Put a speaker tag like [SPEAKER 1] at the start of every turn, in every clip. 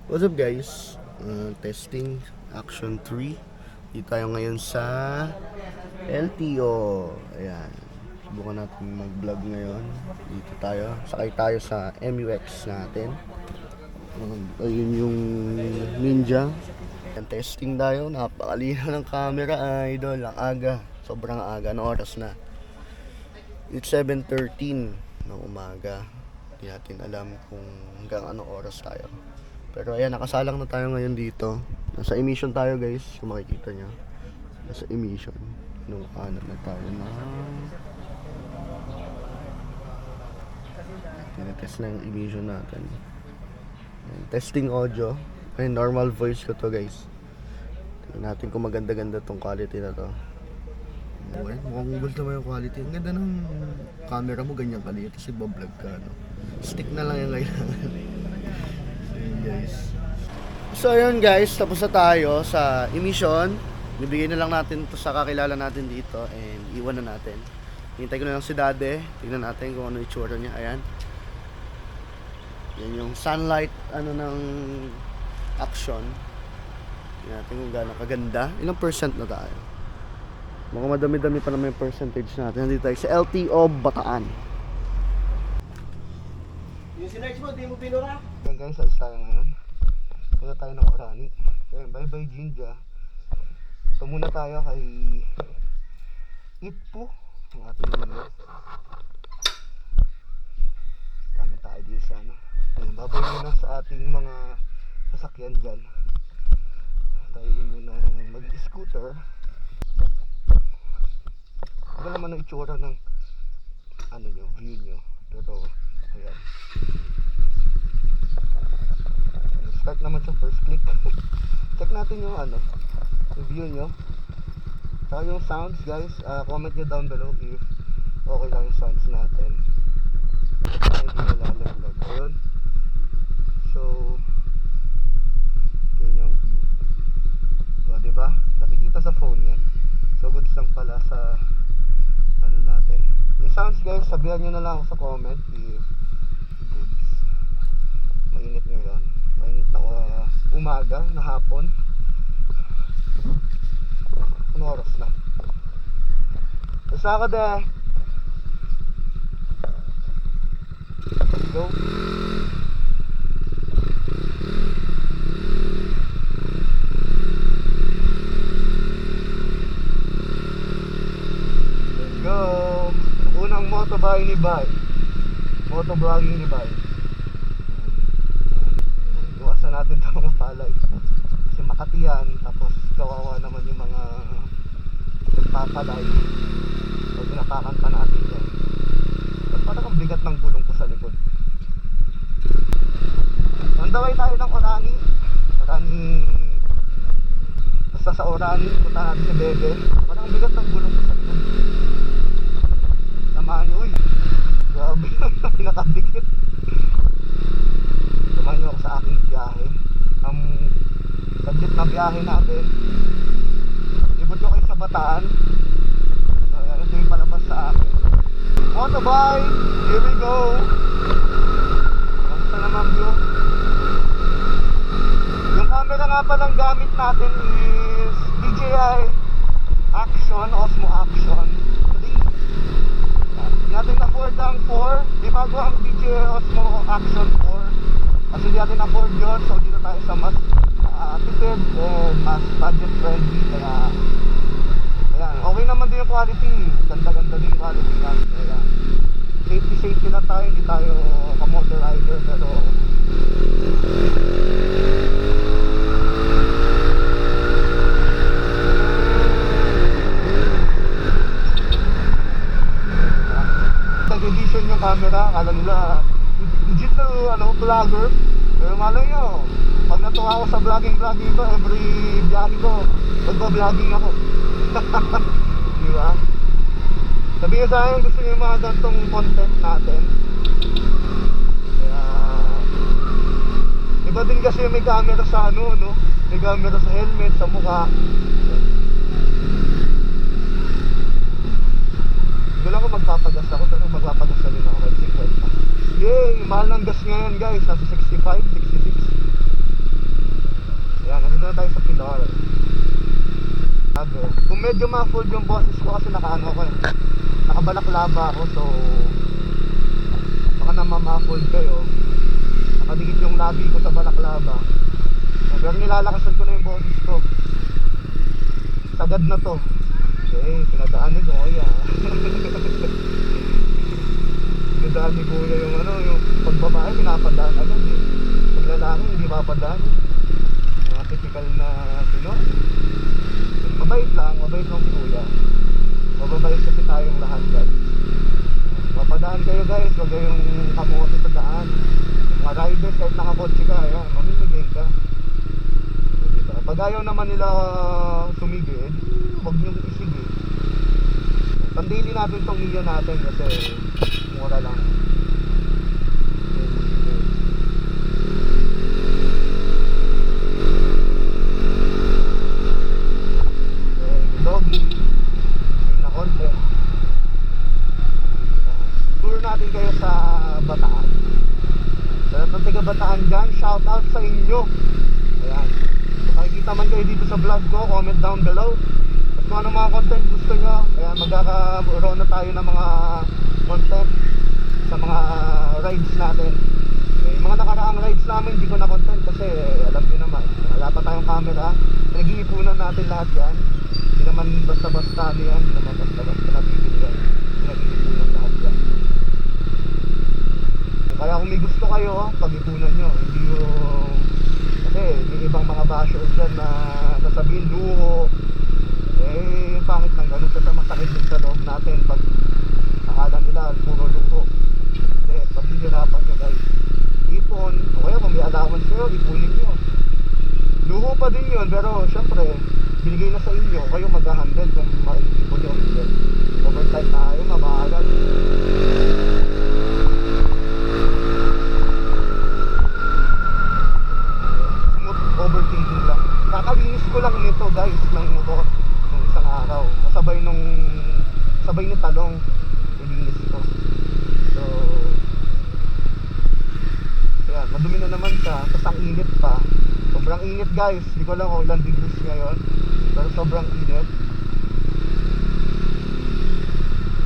[SPEAKER 1] What's up guys? Testing Action 3. Dito tayo ngayon sa LTO. Ayan. Subukan natin mag-vlog ngayon. Dito tayo. Sakay tayo sa MUX natin. Ayun yung Ninja. Ayan, testing tayo. Napakalinaw ng camera, idol. Ang aga. Sobrang aga. Anong oras na? It's 7:13 ng umaga. Hindi natin alam kung hanggang anong oras tayo. Pero ayan, nakasalang na tayo ngayon dito. Nasa emission tayo guys, kung makikita nyo. Nasa emission. Nung kanan na tayo na tinetest na yung emission natin. Ayan, testing audio. Ayan, normal voice ko to guys. Tingnan natin kung maganda-ganda tong quality na to. Ayan, mukhang gold naman yung quality. Ang ganda ng camera mo, ganyan kaliit. Kasi bablog ka, no? Stick na lang yung kailangan. Guys. So ayun guys, tapos na tayo sa emission. Bibigay na lang natin to sa kakilala natin dito and iwan na natin. Hintay ko na lang si Dade. Tingnan natin kung ano itsura niya. Ayan. Yan yung sunlight ng action. Tingnan natin kung gaano kaganda. Ilang percent na tayo? Mukhang madami-dami pa naman yung percentage natin. Nandito tayo sa LTO Bataan.
[SPEAKER 2] Yung sinerge mo, di mo pinura?
[SPEAKER 1] Yan guys, alis tayo ngayon. Punta tayo ng Orani. Ayan, bye bye Jinja. Ito muna tayo kay Itpo, ang ating nilo. Kami tayo dito sa ano. Ayan, babay muna sa ating mga sasakyan dyan. Tayo muna mag-scooter. Wala naman ang itsura ng ano nyo, view nyo. Pero ayan. Start naman sa first click. Check natin yung yung view nyo. Saka yung sounds guys, comment nyo down below if okay lang yung sounds natin. Hindi nalalag. Ayun. So yun yung view. So diba? Nakikita sa phone yan. So goods lang pala sa natin. Yung sounds guys, sabihan nyo na lang ako sa comment if goods. Mainit nyo yan. Mainit na umaga, na hapon. Ano oras na? Basta ka de. Let's go. Let's go. Unang motovlog ni Bay. Motovlogging ni Bay. Iwasan natin ito mga palay. Kasi Makati yan. Tapos kawawa naman yung mga nagpapalay. So pinapakanta natin yan. But parang ang bigat ng gulong ko sa likod. On the way tayo ng Orani. Basta sa Orani, punta natin si Bebe. Parang ang bigat ng gulong ko sa likod. Samahan nyo, uy. Grabe, nakadikit. Samahan nyo ako sa aking biyahe. Ang budget na biyahe natin. Libot ko kayo sa Bataan. So, yan, ito yung palabas sa akin. Motorbike! Here we go! Kamusta naman view? Yung camera nga palang gamit natin is DJI Action, Osmo Action 3. Hindi natin afford ang 4. Di bago ang DJI Osmo Action 4. Kasi di natin afford yun. So dito tayo sa mas tipid and mas budget friendly. Kaya ayan, okay naman din yung quality. Ganda-ganda din yung quality lang. Kaya safety lang tayo. Hindi tayo ka-motor rider. Pero nag-edition yung camera. Akala nila legit na vlogger. Pero malay nyo, pag natuwa ako sa vlogging ko, every biyahe ko magba-vlogging ako. Diba? Sabihin sa akin, gusto nyo yung mga gantong content natin. Kaya iba din kasi may camera sa may camera sa helmet, sa mukha. Hindi lang ako magpapagas ako, pero magpapagas na rin ako kahit 50. Yay! Mahal ng gas ngayon guys, nasa 65, 66. Alright. Kung medyo muffled yung boses ko kasi nakaano ko eh. Nakabalaklava ako, so baka na ma-muffled kayo. Nakadikit yung labi ko sa balaklava. Pero nilalakasan ko na yung boses ko. Sagad na to. Okay, pinadaan ni Kuya. Pinadaan ni Kuya yung ano, yung pagbabae pinapadaan agad eh. Pag lalaki hindi papadaan. Mga typical na Pinoy. Mabait lang si Kuya. Mababait kasi tayong lahat guys. Mapadaan kayo guys, huwag kayong kamote sa daan. Mga riders kahit nakakotse ka, ayan, mamimigay ka. Diba? Pag ayaw naman nila sumigid, huwag nyo isigid. Pandili natin itong milya natin kasi mura lang. Doggy na konti. Tour natin kayo sa Bataan. Sa lahat ng taga Bataan dyan, shout out sa inyo. Ayan, kung makikita man kayo dito sa vlog ko, comment down below. At kung anong mga content gusto nyo, ayan, magkakaroon na tayo ng mga content sa mga rides natin. Yung mga nakaraang rides namin hindi ko na content kasi alam nyo naman, wala pa tayong camera. Nag-iipunan natin lahat yan. Hindi naman basta-basta yan, hindi naman basta-basta nabibili yan. Nag-iipunan lahat yan. Kaya kung may gusto kayo, pag-ipunan nyo. Hindi yung... Kasi may ibang mga bashers dyan na sasabihin luho. Eh, pangit ng ganun kasi masakit din sa loob natin pag akala nila puro luho. Hindi, paghihirapan nyo guys. Ipon, o kaya kung may allowance kayo, ipunin nyo. Luho pa din yun, pero syempre binigay na sa inyo, kayo mag-handle kung maipon nyo. Overtime na kayo, mabahagal. Smooth overthinking lang. Kakalinis ko lang nito guys ng motor nung isang araw. Kasabay ni talong ilinis ko. So ayan, madumi na naman siya. Tapos ang init pa. Sobrang init guys. Hindi ko alam kung ilang degrees ngayon, pero sobrang init.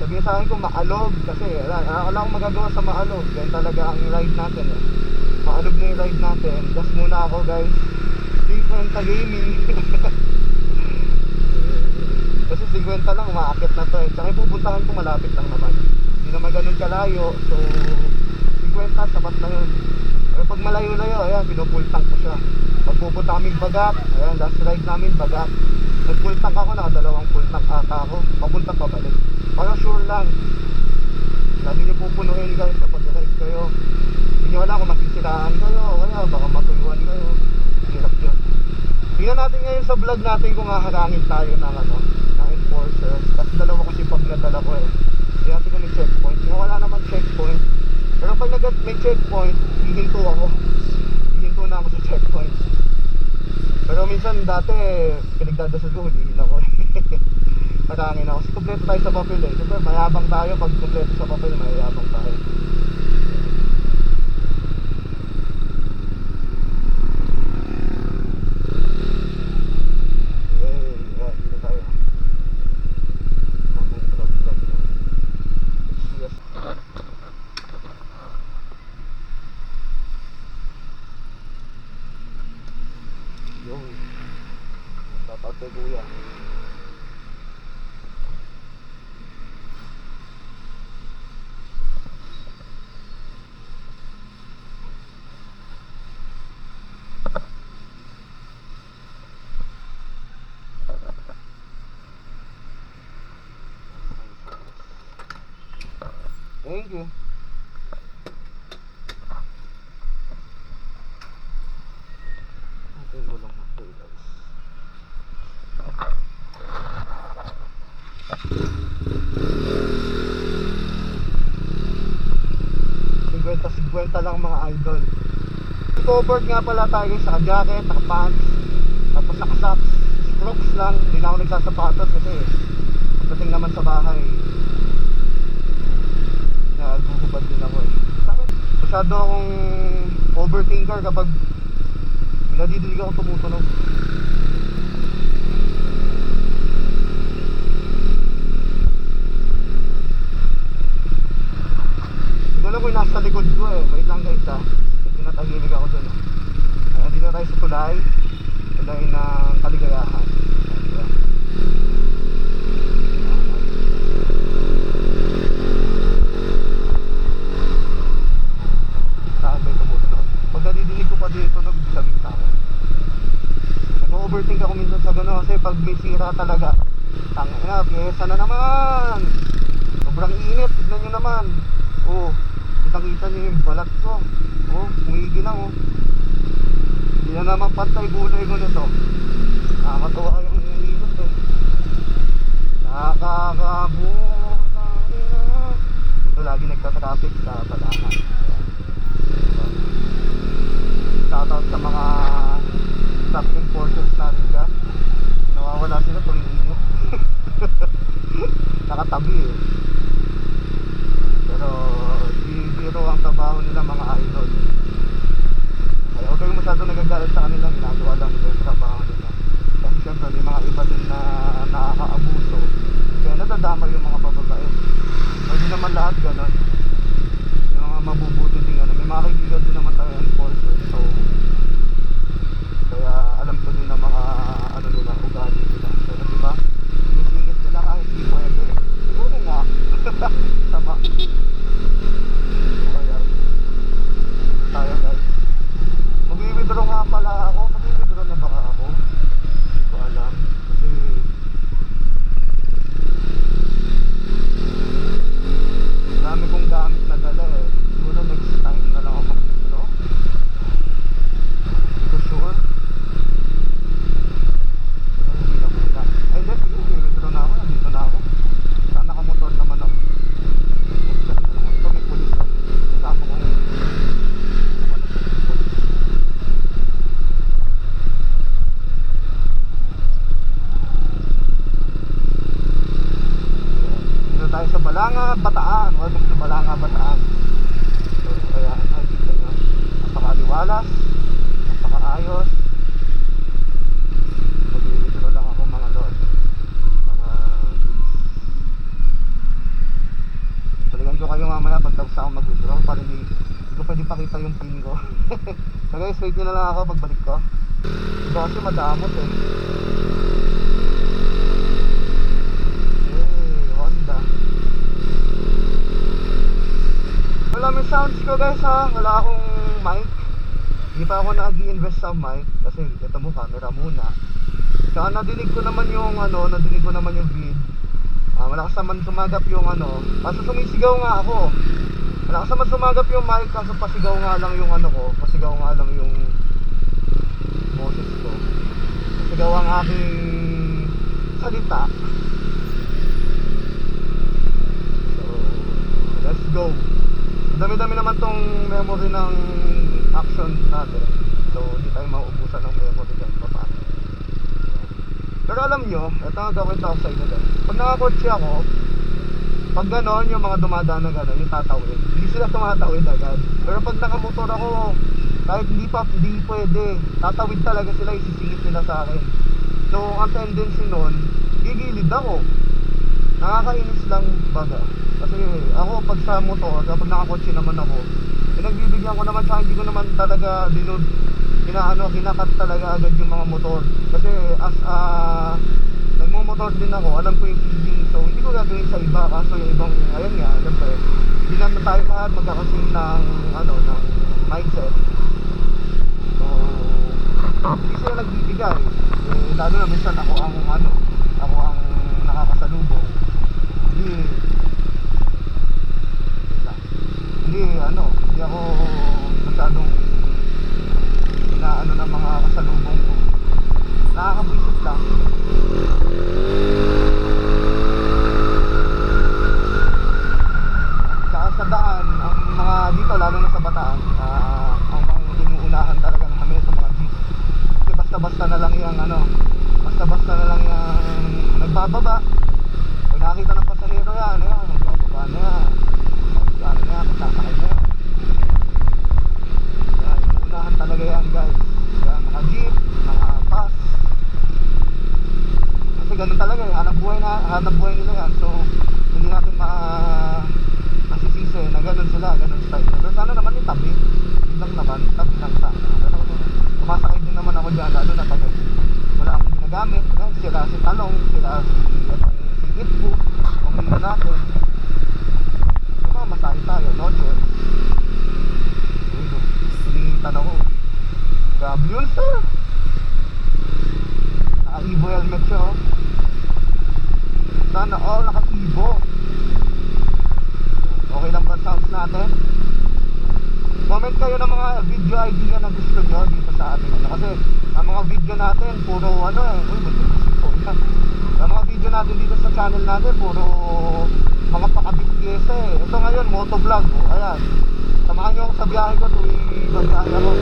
[SPEAKER 1] Sabihin sa akin kung maalog, kasi wala akong magagawa sa maalog. Yan talaga ang ride natin eh. Maalog na yung ride natin. Gas muna ako guys. 50 gaming. Kasi 50 lang umaakit na to eh. Tsaka yung pupuntahan ko malapit lang naman. Hindi naman ganun kalayo. So 50 sapat na yun. Pero pag malayo-layo, ayan, pinupull tank ko siya. Pag pupunta kaming Bagat, ayan, last ride namin Bagat. Nag-full tank ako, nakadalawang full tank ata ako. Papunta pabalik. Para sure lang. Lagi nyo pupunuin guys kapag ride kayo. Hindi nyo alam kung masisiraan kayo. Kaya baka matuyuan kayo. Hirap yun. Tingnan natin ngayon sa vlog natin kung haharangin tayo ng ng enforcer. Kasi dalawa kasi pag nadala ko eh. Tingnan natin kung may checkpoint. Kung wala naman checkpoint. Pero pag may checkpoint, hihinto ako. Hihinto na ako sa checkpoint. Pero minsan dati, pinagdadasal ko, hulihin ako. Patangin ako. Kasi kompleto tayo sa papel eh. Siyempre, mayabang tayo. Pag kompleto sa papel, mayabang tayo. Kuya. Thank you. Okay, walang okay guys. 50 lang mga idol. Covered nga pala tayo sa jacket, naka-pants, tapos naka-socks. Crocs lang, hindi na ako nagsasapatos kasi pagdating naman sa bahay nagugubad din ako eh. Masyado akong overthinker kapag nadidilig ako tumutunog. tulay ng kaligayahan. Diba? Saan ba ito musunod? Pag nadidinig ko pa dito, nagsabi sa akin. Nag-overthink ako minsan sa gano'n kasi pag may sira talaga, tangin na, piyesa na naman. Sobrang init, tignan nyo naman. Oh, kitang-kita nyo yung balat ko. Oh, umigi na oh. Hindi na naman pantay gulay ko nito. Nakakatawa yung init eh. Nakakabutang ina. Dito lagi nagka-traffic sa Balangan. Shoutout sa mga traffic enforcers natin dyan. Nawawala sila tuwing init. Nakatabi eh. Pero di biro ang trabaho nila mga idol. Kaya huwag kayong masyado nagagalit sa kanila, ginagawa lang nila yung trabaho nila. Kasi syempre may mga iba din na nakakaabuso. Kaya nadadama yung mga bababae. Hindi naman lahat ganon. Yung mga mabubuti din ganon. May mga kaibigan din naman tayo enforcer. So kaya alam ko din ang mga ano nila, ugali nila. Pero diba, sinisingit nila kahit di pwede. Siguro nga. Tama. Kaya tayo guys. Mag-i-withdraw nga pala ako. Mag-i-withdraw na baka ako? Hindi ko alam. Kasi dami kong gamit na dala eh. Siguro next time na lang ako mag-withdraw. Hindi ko sure. Pero hindi na muna. Ay hindi, sige, mag-i-withdraw na ako. Nandito na ako. Saan nakamotor naman ako. Next time na lang. Ito may police ako. Kasama ko yung kumano sa police. Dito tayo sa Balanga, Bataan. Welcome to Balanga, Bataan. So, kaya nakikita nyo, napakaliwalas, napakaayos. Mag-i-withdraw lang ako mga lord. Para balikan ko kayo mamaya pag tapos ako mag-withdraw. Para hindi ko pwede pakita yung pin ko. So guys, wait nyo na lang ako pagbalik ko. Ito kasi madamot eh. Honda. Wala may sounds ko guys ha. Wala akong mic. Hindi pa ako nag-i-invest sa mic. Kasi ito mo, camera muna. Saka nadinig ko naman yung nadinig ko naman yung vid. Malakas naman sumagap yung kaso sumisigaw nga ako. Malakas naman sumagap yung mic. Kaso pasigaw nga lang yung pasigaw nga lang yung boses ko. Pasigaw ang aking salita. So, let's go. Dami-dami naman tong memory ng action natin. So, hindi tayo mauubusan ng memory dyan. Paano? Pero alam nyo, ito ang gawin ko sa inyo guys. Pag nakakotse ako, pag ganon, yung mga dumadaan na ganon, yung tatawid, hindi sila tumatawid agad. Pero pag nakamotor ako, kahit hindi pwede, tatawid talaga sila, isisingit nila sa akin. So, ang tendency nun, gigilid ako. Nakakainis lang baga. Kasi ako, pag sa motor, kapag nakakotse naman ako, pinagbibigyan ko naman, hindi ko naman talaga kinakat talaga agad yung mga motor. Kasi as nagmumotor din ako, alam ko yung feeling. So hindi ko gagawin sa iba. Kaso yung ibang, ayun nga, siyempre hindi naman tayo lahat magkakasing ng ng mindset. So hindi sila nagbibigay lalo na minsan ako ang nakakasalubong. Hindi ako masyadong ng mga kasalubong ko. Nakakabwisit lang. Saka sa daan, ang mga dito, lalo na sa Bataan, ang mga inuunahan talaga namin itong mga jeep. Kasi basta-basta na lang yung basta-basta na lang yung nagbababa. Pag nakakita ng pasahero yan, nagbababa na yan. Magsasakay na yan. Inuunahan talaga yan guys. Mga jeep, mga bus. Kasi ganun talaga eh, hanap buhay nila yan. So hindi natin masisisi na ganun sila, ganun style. Pero sana naman yung tabi, yun lang naman, tabi lang sana. Pero sumasakay din naman ako talong, sila si Itbu, pamilya natin. Masahe tayo, no choice. Sinitan ako. Grabe yun, sir. Naka-Evo helmet siya, oh. Sana all naka-Evo. Okay lang ba sounds natin? Comment kayo ng mga video idea na gusto nyo dito sa ating ano. Kasi ang mga video natin puro ano eh. Uy, ang mga video natin dito sa channel natin puro mga pakabit pyesa eh. Ito ngayon motovlog. Ayan. Samahan nyo ako sa biyahe ko tuwing magbiyahe ako.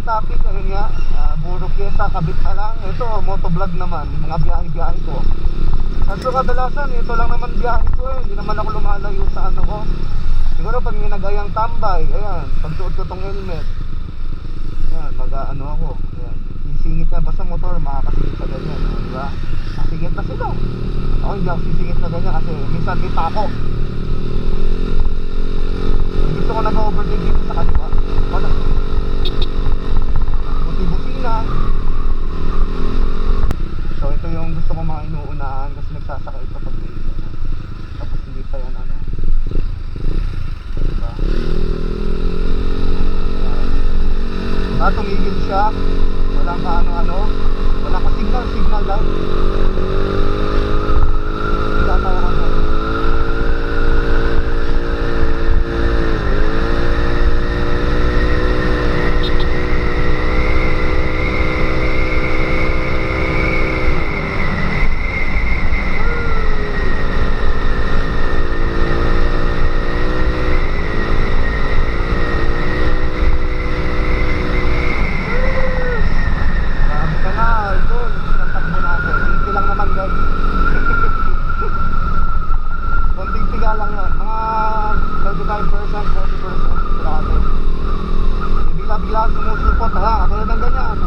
[SPEAKER 1] Topic, ayun nga, puro pyesa, kabit na lang. Ito, motovlog naman, mga biyahe-biyahe ko. Kaso kadalasan, ito lang naman biyahe ko eh. Hindi naman ako lumalayo sa ano ko. Siguro pag may nagayang tambay, ayan, pagsuot ko tong helmet, ayan, mag-ano ako, ayan, sisingit na, basta motor, makakasingit sa ganyan, diba? Sisingit na sila. Ako hindi ako sisingit na ganyan kasi minsan may tako. Gusto ko nag-overtake dito sa kaliwa. Wala. Busina. So ito yung gusto ko mga inuunahan kasi nagsasaka ito pag may ano. Tapos hindi pa yan ano. Diba? Tumigil siya. Walang ano-ano. Walang ka signal lang. Hindi tayo kasi. Bigla sumusulpot na lang, katulad ng ganyan.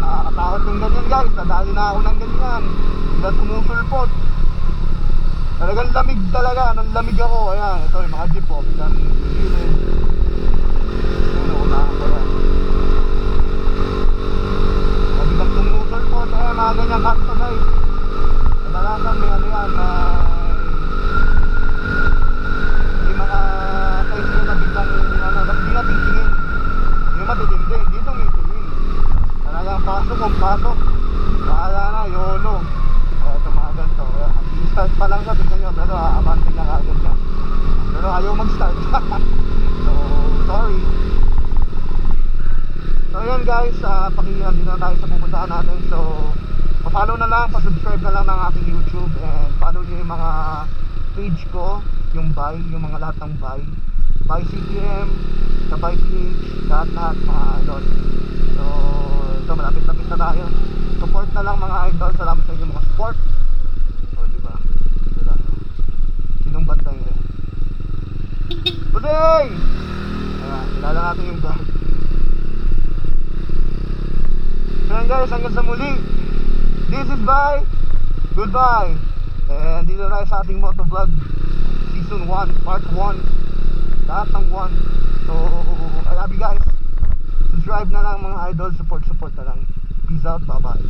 [SPEAKER 1] Nakakatakot yung ganyan guys, nadali na ako ng ganyan. Bigla sumusulpot. Talagang lamig talaga, nang lamig ako. Ayan, ito yung mga jeep po, biglang gilid. Ano, unahan ko yan. Biglang sumusulpot, ayan, mga ganyan kanto guys. Kadalasan may ano yan, may mga size ko na biglang ano, hindi na titingin. Hindi matitindi, dito ngitingin. Talagang pasok kung pasok. Bahala na, YOLO. Ito mga ganito. Start pa lang siya, tignan nyo. Pero abanting na agad siya. Pero ayaw mag-start. So, sorry. So yun guys, pakihan din na tayo sa pupuntahan natin. So, pa-follow na lang, pa-subscribe na lang ng aking YouTube. And follow nyo yung mga page ko. Yung buy, yung mga lahat ng buy. Buy CTM, sa buy page, lahat mga idol. So, ito malapit-lapit na tayo. Support na lang mga idol. Salamat sa inyo mga support. O, diba? Diba? Sinong bantay ngayon? Today! Ayan, kilala natin yung guard. So yun guys, hanggang sa muli. This is bye. Goodbye. And dito tayo sa ating motovlog Season 1, Part 1. Lahat ng 1. So, I love you guys. Subscribe na lang mga idol. Support na lang. Peace out. Bye bye.